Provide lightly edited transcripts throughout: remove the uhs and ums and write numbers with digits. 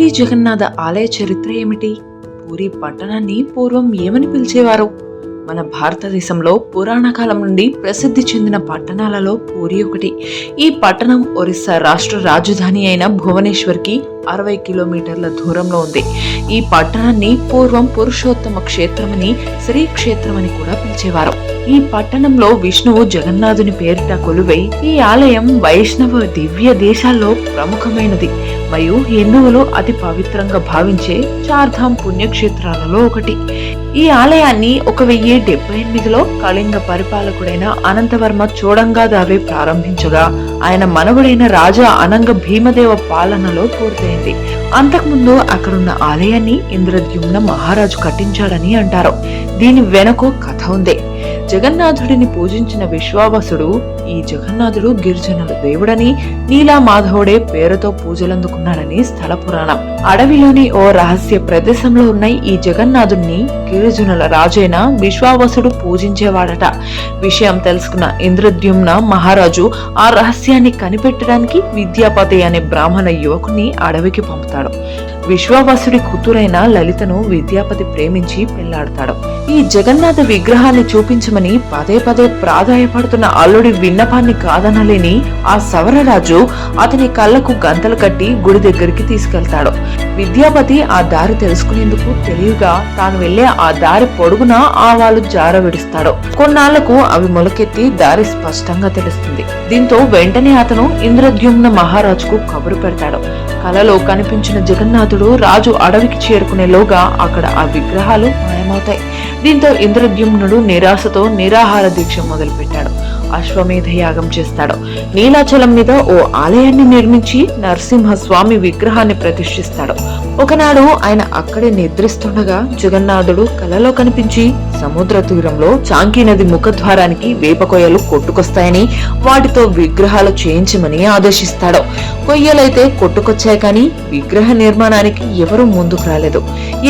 పూరి జగన్నాథ ఆలయ చరిత్ర ఏమిటి? పూరి పట్టణాన్ని పూర్వం ఏమని పిలిచేవారు? మన భారతదేశంలో పురాణ కాలం నుండి ప్రసిద్ధి చెందిన పట్టణాలలో పూరి ఒకటి. ఈ పట్టణం ఒరిస్సా రాష్ట్ర రాజధాని అయిన భువనేశ్వర్కి 60 కిలోమీటర్ల దూరంలో ఉంది. ఈ పట్టణాన్ని పూర్వం పురుషోత్తమ క్షేత్రమని, శ్రీ క్షేత్రమని కూడా పిలిచేవారు. ఈ పట్టణంలో విష్ణువు జగన్నాథుని పేరిట కొలువై ఈ ఆలయం వైష్ణవ దివ్య దేశాల్లో ప్రముఖమైనది మరియు హిందువులు అతి పవిత్రంగా భావించే చార్ధామ్ పుణ్యక్షేత్రాలలో ఒకటి. ఈ ఆలయాన్ని 1078లో కళింగ పరిపాలకుడైన అనంతవర్మ చోడంగాదావే ప్రారంభించగా ఆయన మనవడైన రాజా అనంగ భీమదేవ పాలనలో పూర్తయింది. అంతకుముందు అక్కడున్న ఆలయాన్ని ఇంద్రద్యుమ్న మహారాజు కట్టించాడని అంటారు. దీని వెనక కథ ఉంది. జగన్నాథుడిని పూజించిన విశ్వావసుడు ఈ జగన్నాథుడు గిరిజనుల దేవుడని, నీలా మాధవుడే పేరుతో పూజలందుకున్నాడని స్థల పురాణం. అడవిలోని ఓ రహస్య ప్రదేశంలో ఉన్న ఈ జగన్నాథుడిని గిరిజనుల రాజైన విశ్వావసుడు పూజించేవాడట. విషయం తెలుసుకున్న ఇంద్రద్యుమ్న మహారాజు ఆ రహస్యాన్ని కనిపెట్టడానికి విద్యాపతి అనే బ్రాహ్మణ యువకుని అడవికి పంపుతాడు. విశ్వావసుడి కూతురైన లలితను విద్యాపతి ప్రేమించి పెళ్లాడతాడు. ఈ జగన్నాథ విగ్రహాన్ని చూపించమని పదే పదే ప్రాధాయపడుతున్న అల్లుడి విన్నపాన్ని కాదనలేని ఆ సవరరాజు అతని కళ్ళకు గంతలు కట్టి గుడి దగ్గరికి తీసుకెళ్తాడు. విద్యాపతి ఆ దారి తెలుసుకునేందుకు తెలివిగా తాను వెళ్లే ఆ దారి పొడుగున ఆవాలు జార విడుస్తాడు. కొన్నాళ్లకు అవి మొలకెత్తి దారి స్పష్టంగా తెలుస్తుంది. దీంతో వెంటనే అతను ఇంద్రద్యుమ్న మహారాజుకు కబురు పెడతాడు. కలలో కనిపించిన జగన్నాథుడు రాజు అడవికి చేరుకునేలోగా అక్కడ ఆ విగ్రహాలు మాయమవుతాయి. దీంతో ఇంద్రద్యుమ్నుడు నిరాశతో నిరాహార దీక్ష మొదలుపెట్టాడు. అశ్వమేధ యాగం చేస్తాడు. నీలాచలం మీద ఓ ఆలయాన్ని నిర్మించి నరసింహస్వామి విగ్రహాన్ని ప్రతిష్ఠిస్తాడు. ఒకనాడు ఆయన అక్కడే నిద్రిస్తుండగా జగన్నాథుడు కలలో కనిపించి సముద్ర తీరంలో చాంకీ నది ముఖద్వారానికి వేప కొయ్యలు కొట్టుకొస్తాయని, వాటితో విగ్రహాలు చేయించమని ఆదేశిస్తాడు. కొయ్యలైతే కొట్టుకొచ్చాయి కానీ విగ్రహ నిర్మాణానికి ఎవరూ ముందుకు రాలేదు.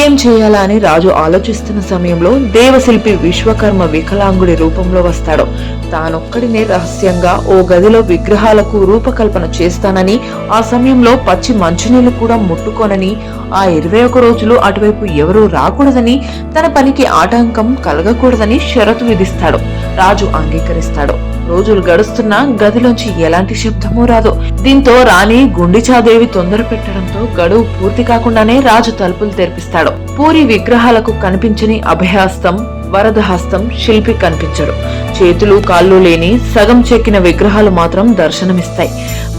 ఏం చేయాలా అని రాజు ఆలోచిస్తున్న సమయంలో దేవశిల్పి విశ్వకర్మ వికలాంగుడి రూపంలో వస్తాడు. తానొక్కడినే రహస్యంగా ఓ గదిలో విగ్రహాలకు రూపకల్పన చేస్తానని, ఆ సమయంలో పచ్చి మంచునీళ్లు కూడా ముట్టుకోనని, ఆ 21 రోజులు అటువైపు ఎవరూ రాకూడదని, తన పనికి ఆటంకం కలగకూడదని షరతు విధిస్తాడు. రాజు అంగీకరిస్తాడు. రోజులు గడుస్తున్నా గదిలోంచి ఎలాంటి శబ్దమూ రాదు. దీంతో రాణి గుండిచాదేవి తొందర పెట్టడంతో గడువు పూర్తి కాకుండానే రాజు తలుపులు తెరిపిస్తాడు. పూరి విగ్రహాలకు కనిపించని అభయహస్తం, వరదహస్తం శిల్పి కనిపించడు. చేతులు కాళ్ళు లేని సగం చెక్కిన విగ్రహాలు మాత్రం దర్శనమిస్తాయి.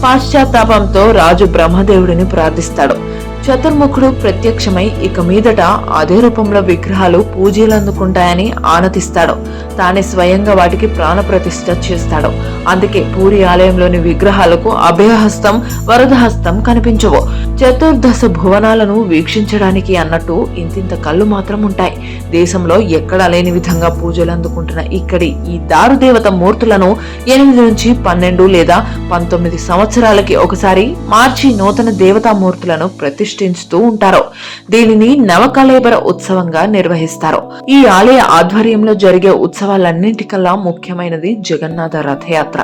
పాశ్చాత్తాపంతో రాజు బ్రహ్మదేవుడిని ప్రార్థిస్తాడు. చతుర్ముఖుడు ప్రత్యక్షమై ఇక మీదట అదే రూపంలో విగ్రహాలు పూజలు అందుకుంటాయని ఆనతిస్తాడు. తానే స్వయంగా వాటికి ప్రాణ ప్రతిష్ఠ చేస్తాడు. అందుకే పూరి ఆలయంలోని విగ్రహాలకు అభయహస్తం, వరదహస్తం కనిపించవు. చతుర్దశ భువనాలను వీక్షించడానికి అన్నట్టు ఇంతింత కళ్ళు మాత్రం ఉంటాయి. దేశంలో ఎక్కడా లేని విధంగా పూజలు అందుకుంటున్న ఇక్కడి ఈ దారుదేవత మూర్తులను 8 నుంచి 12 లేదా 19 సంవత్సరాలకి ఒకసారి మార్చి నూతన దేవతామూర్తులను ప్రతిష్ఠించుతూ ఉంటారు. దీనిని నవకళేబర ఉత్సవంగా నిర్వహిస్తారు. ఈ ఆలయ ఆధ్వర్యంలో జరిగే ఉత్సవాలన్నింటికల్లా ముఖ్యమైనది జగన్నాథ రథయాత్ర.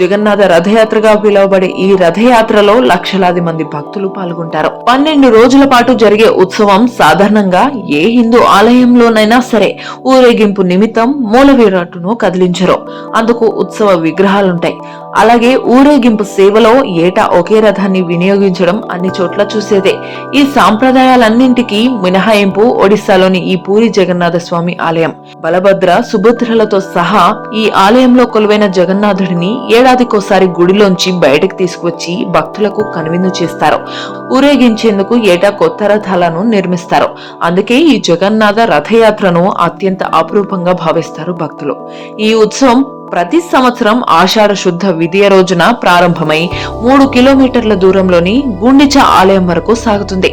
జగన్నాథ రథయాత్రగా పిలువబడే ఈ రథయాత్రలో లక్షలాది మంది భక్తులు పాల్గొంటారు. 12 రోజుల పాటు జరిగే ఉత్సవం సాధారణంగా ఏ హిందూ ఆలయంలోనైనా సరే ఊరేగింపు నిమిత్తం మూల విరాట్టును కదిలించరు. అందుకు ఉత్సవ విగ్రహాలుంటాయి. అలాగే ఊరేగింపు సేవలో ఏటా ఒకే రథాన్ని వినియోగించడం అన్ని చోట్ల చూసేదే. ఈ సాంప్రదాయాలన్నింటికీ మినహాయింపు ఒడిశాలోని ఈ పూరి జగన్నాథ స్వామి ఆలయం. బలభద్ర, సుభద్రలతో సహా ఈ ఆలయంలో కొలువైన జగన్నాథుడిని ఏడాదికోసారి గుడిలోంచి బయటకు తీసుకువచ్చి భక్తులకు కనువిందు చేస్తారు. ఊరేగించేందుకు ఏటా కొత్త రథాలను నిర్మిస్తారు. అందుకే ఈ జగన్నాథ రథయాత్రను అత్యంత అపురూపంగా భావిస్తారు భక్తులు. ఈ ఉత్సవం ప్రతి సంవత్సరం ఆషాఢ శుద్ధ విదియ రోజున ప్రారంభమై 3 కిలోమీటర్ల దూరంలోని గుండిచ ఆలయం వరకు సాగుతుంది.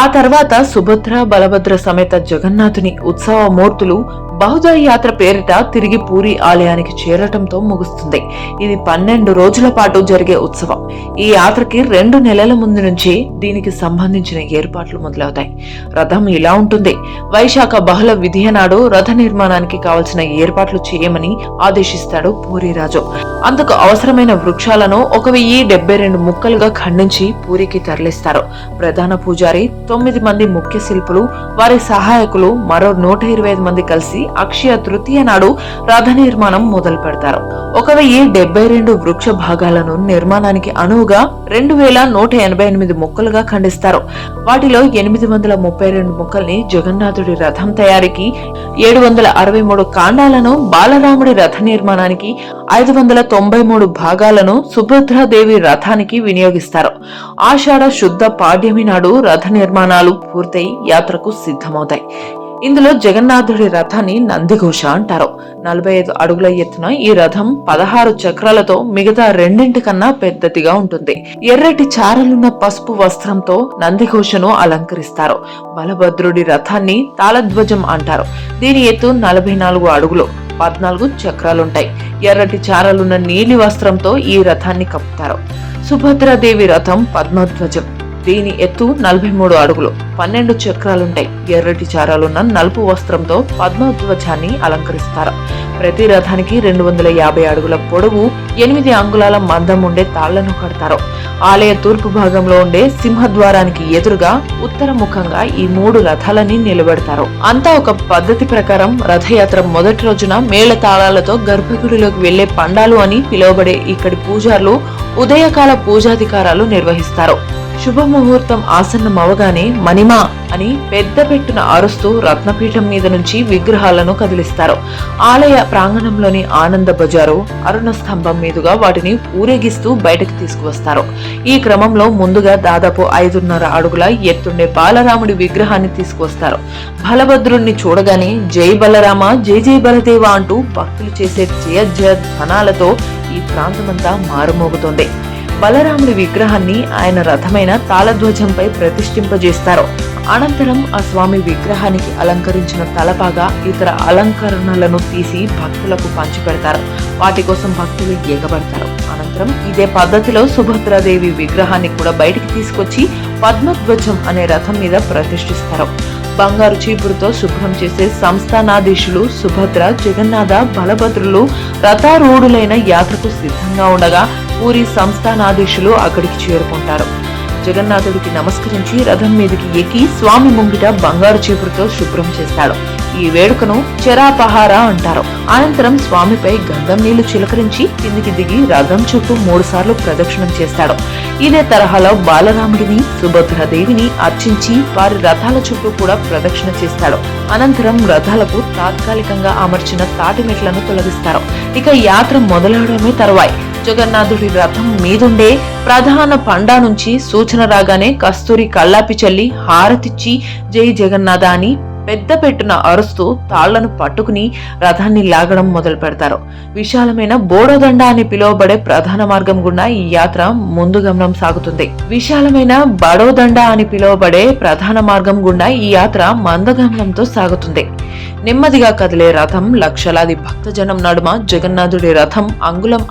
ఆ తర్వాత సుభద్ర, బలభద్ర సమేత జగన్నాథుని ఉత్సవ మూర్తులు బహుదా యాత్ర పేరిట తిరిగి పూరి ఆలయానికి చేరటంతో ముగుస్తుంది. ఇది 12 రోజుల పాటు జరిగే ఉత్సవం. ఈ యాత్రకి 2 నెలల ముందు నుంచి దీనికి సంబంధించిన ఏర్పాట్లు మొదలవుతాయి. రథం ఇలా ఉంటుంది. వైశాఖ బహుళ విధియ నాడు రథ నిర్మాణానికి కావలసిన ఏర్పాట్లు చేయమని ఆదేశిస్తాడు పూరిరాజు. అందుకు అవసరమైన వృక్షాలను 1072 ముక్కలుగా ఖండించి పూరికి తరలిస్తారు. ప్రధాన పూజారి, 9 మంది ముఖ్య శిల్పులు, వారి సహాయకులు, మరో 125 మంది కలిసి అక్షయ తృతీయ నాడు రథ నిర్మాణం మొదలు పెడతారు. 1072 వృక్ష భాగాలను నిర్మాణానికి అనువుగా 2188 ముక్కలుగా ఖండిస్తారు. వాటిలో 832 ముక్కల్ని జగన్నాథుడి రథం తయారీకి, 763 కాండాలను బాలరాముడి రథ నిర్మాణానికి, 593 భాగాలను సుభద్రాదేవి రథానికి వినియోగిస్తారు. ఆషాఢ శుద్ధ పాడ్యమి నాడు రథ నిర్మాణాలు పూర్తయి యాత్రకు సిద్ధమవుతాయి. ఇందులో జగన్నాథుడి రథాన్ని నందిఘోష అంటారు. 45 అడుగుల ఎత్తున ఈ రథం 16 చక్రాలతో మిగతా రెండింటికన్నా పెద్దదిగా ఉంటుంది. ఎర్రటి చారలున్న పసుపు వస్త్రంతో నందిఘోషను అలంకరిస్తారు. బలభద్రుడి రథాన్ని తాళధ్వజం అంటారు. దీని ఎత్తు 44 అడుగులు, 14 చక్రాలుంటాయి. ఎర్రటి చారలున్న నీలి వస్త్రంతో ఈ రథాన్ని కప్పుతారు. సుభద్రాదేవి రథం పద్మధ్వజం. దీని ఎత్తు 43 అడుగులు, 12 చక్రాలుంటాయి. ఎర్రటి చారాలున్న నలుపు వస్త్రంతో పద్మధ్వజాన్ని అలంకరిస్తారు. ప్రతి రథానికి 250 అడుగుల పొడవు, 8 అంగుళాల మందం ఉండే తాళ్లను కడతారు. ఆలయ తూర్పు భాగంలో ఉండే సింహద్వారానికి ఎదురుగా ఉత్తరముఖంగా ఈ 3 రథాలని నిలబెడతారు. అంతా ఒక పద్ధతి ప్రకారం రథయాత్ర మొదటి రోజున మేళ తాళాలతో గర్భగుడిలోకి వెళ్లే పండాలు అని పిలువబడే ఇక్కడి పూజారులు ఉదయకాల పూజాధికారాలు నిర్వహిస్తారు. శుభముహూర్తం ఆసన్నమవగానే మణిమా అని పెద్ద పెట్టున అరుస్తూ రత్నపీఠం మీద నుంచి విగ్రహాలను కదిలిస్తారు. ఆలయ ప్రాంగణంలోని ఆనంద బజారు, అరుణ స్తంభం మీదుగా వాటిని ఊరేగిస్తూ బయటకు తీసుకువస్తారు. ఈ క్రమంలో ముందుగా దాదాపు 5.5 అడుగుల ఎత్తుండే బాలరాముడి విగ్రహాన్ని తీసుకువస్తారు. బలభద్రుణ్ణి చూడగానే జై బలరామ, జై జై బలదేవ అంటూ భక్తులు చేసే జయ జయ ధ్వనాలతో ఈ ప్రాంతమంతా మారుమోగుతోంది. బలరాముడి విగ్రహాన్ని ఆయన రథమైన తాళధ్వజంపై ప్రతిష్ఠింపజేస్తారు. అనంతరం ఆ స్వామి విగ్రహానికి అలంకరించిన తలపాగా, ఇతర అలంకరణలను తీసి భక్తులకు పంచిపెడతారు. వాటి కోసం భక్తులు ఎగబడతారు. అనంతరం ఇదే పద్ధతిలో సుభద్రాదేవి విగ్రహాన్ని కూడా బయటికి తీసుకొచ్చి పద్మధ్వజం అనే రథం మీద ప్రతిష్ఠిస్తారు. బంగారు చీపురుతో శుభ్రం చేసే సంస్థానాధీశులు సుభద్ర, జగన్నాథ, బలభద్రులు రథారూఢులైన యాత్రకు సిద్ధంగా ఉండగా పూరి సంస్థానాధీశులు అక్కడికి చేరుకుంటారు. జగన్నాథుడికి నమస్కరించి రథం మీదకి ఎక్కి స్వామి ముంగిట బంగారు చీపురుతో శుభ్రం చేస్తాడు. ఈ వేడుకను చెరాపహార అంటారు. అనంతరం స్వామిపై గంధం నీళ్లు చిలకరించి కిందికి దిగి రథం చుట్టూ 3 సార్లు ప్రదక్షిణం చేస్తాడు. ఇదే తరహాలో బాలరాముడిని, సుభద్రాదేవిని అర్చించి వారి రథాల చుట్టూ కూడా ప్రదక్షిణ చేస్తాడు. అనంతరం రథాలకు తాత్కాలికంగా అమర్చిన తాటి మెట్లను తొలగిస్తారు. ఇక యాత్ర మొదలవడమే తరువాయి. జగన్నాథుడి రథం మీదుండే ప్రధాన పండా నుంచి సూచన రాగానే కస్తూరి కళ్ళాపి చల్లి హారతిచ్చి జై జగన్నాథ అని పెద్ద పెట్టున అరుస్తూ తాళ్లను పట్టుకుని రథాన్ని లాగడం మొదలు పెడతారు. విశాలమైన బోడోదండ అని పిలువబడే ప్రధాన మార్గం గుండా ఈ యాత్ర ముందు గమనం సాగుతుంది. విశాలమైన బడోదండ అని పిలువబడే ప్రధాన మార్గం గుండా ఈ యాత్ర మందగమనంతో సాగుతుంది. నెమ్మదిగా కదిలే రథం లక్షలాది భక్తజనం నడుమ జగన్నాథుడి రథం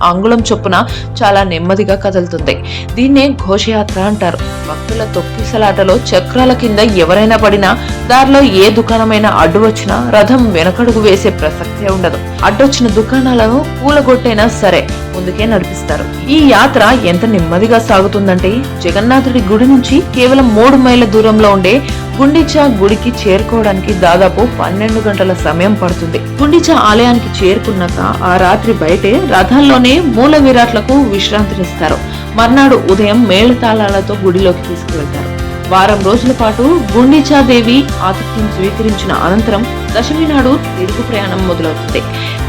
అంగుళం చొప్పున చాలా నెమ్మదిగా కదులుతుంది. దీన్నే ఘోషయాత్ర అంటారు. భక్తుల తొక్కిసలాటలో చక్రాల కింద ఎవరైనా పడినా, దారిలో ఏ దుకాణమైనా అడ్డు వచ్చినా రథం వెనకడుగు వేసే ప్రసక్తే ఉండదు. అడ్డొచ్చిన దుకాణాలను కూలగొట్టైనా సరే ముందుకే నడిపిస్తారు. ఈ యాత్ర ఎంత నెమ్మదిగా సాగుతుందంటే జగన్నాథుడి గుడి నుంచి కేవలం 3 మైళ్ళ దూరంలో ఉండే గుండిచా గుడికి చేరుకోవడానికి దాదాపు 12 గంటల సమయం పడుతుంది. గుండిచా ఆలయానికి చేరుకున్నాక ఆ రాత్రి బయటే రథంలోనే మూల విరాట్లకు విశ్రాంతినిస్తారు. మర్నాడు ఉదయం మేళతాళాలతో గుడిలోకి తీసుకువెళ్తారు. వారం రోజుల పాటు గుండిచాదేవి ఆతిథ్యం స్వీకరించిన అనంతరం దశమి నాడు తిరుగు ప్రయాణం మొదలవుతుంది.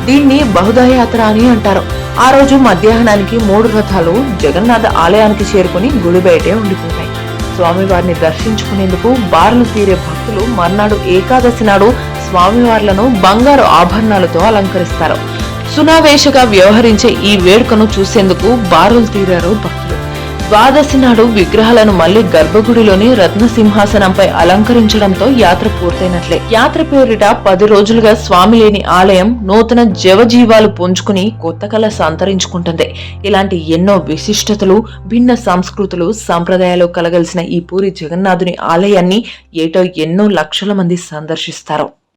దీన్ని బహుదా యాత్ర అని అంటారు. ఆ రోజు మధ్యాహ్నానికి 3 రథాలు జగన్నాథ ఆలయానికి చేరుకుని గుడి బయటే ఉండిపోతాయి. స్వామివారిని దర్శించుకునేందుకు బారులు తీరే భక్తులు మర్నాడు ఏకాదశి నాడు స్వామివార్లను బంగారు ఆభరణాలతో అలంకరిస్తారు. సునావేశగా వ్యవహరించే ఈ వేడుకను చూసేందుకు బారులు తీరారు భక్తులు. ద్వాదశి నాడు విగ్రహాలను మళ్లీ గర్భగుడిలోని రత్న సింహాసనంపై అలంకరించడంతో యాత్ర పూర్తయినట్లే. యాత్ర పేరిట 10 రోజులుగా స్వామి లేని ఆలయం నూతన జవజీవాలు పుంజుకుని కొత్త కళ సంతరించుకుంటుంది. ఇలాంటి ఎన్నో విశిష్టతలు, భిన్న సంస్కృతులు, సంప్రదాయాలు కలగలిసిన ఈ పూరి జగన్నాథుని ఆలయాన్ని ఏటో ఎన్నో లక్షల మంది సందర్శిస్తారు.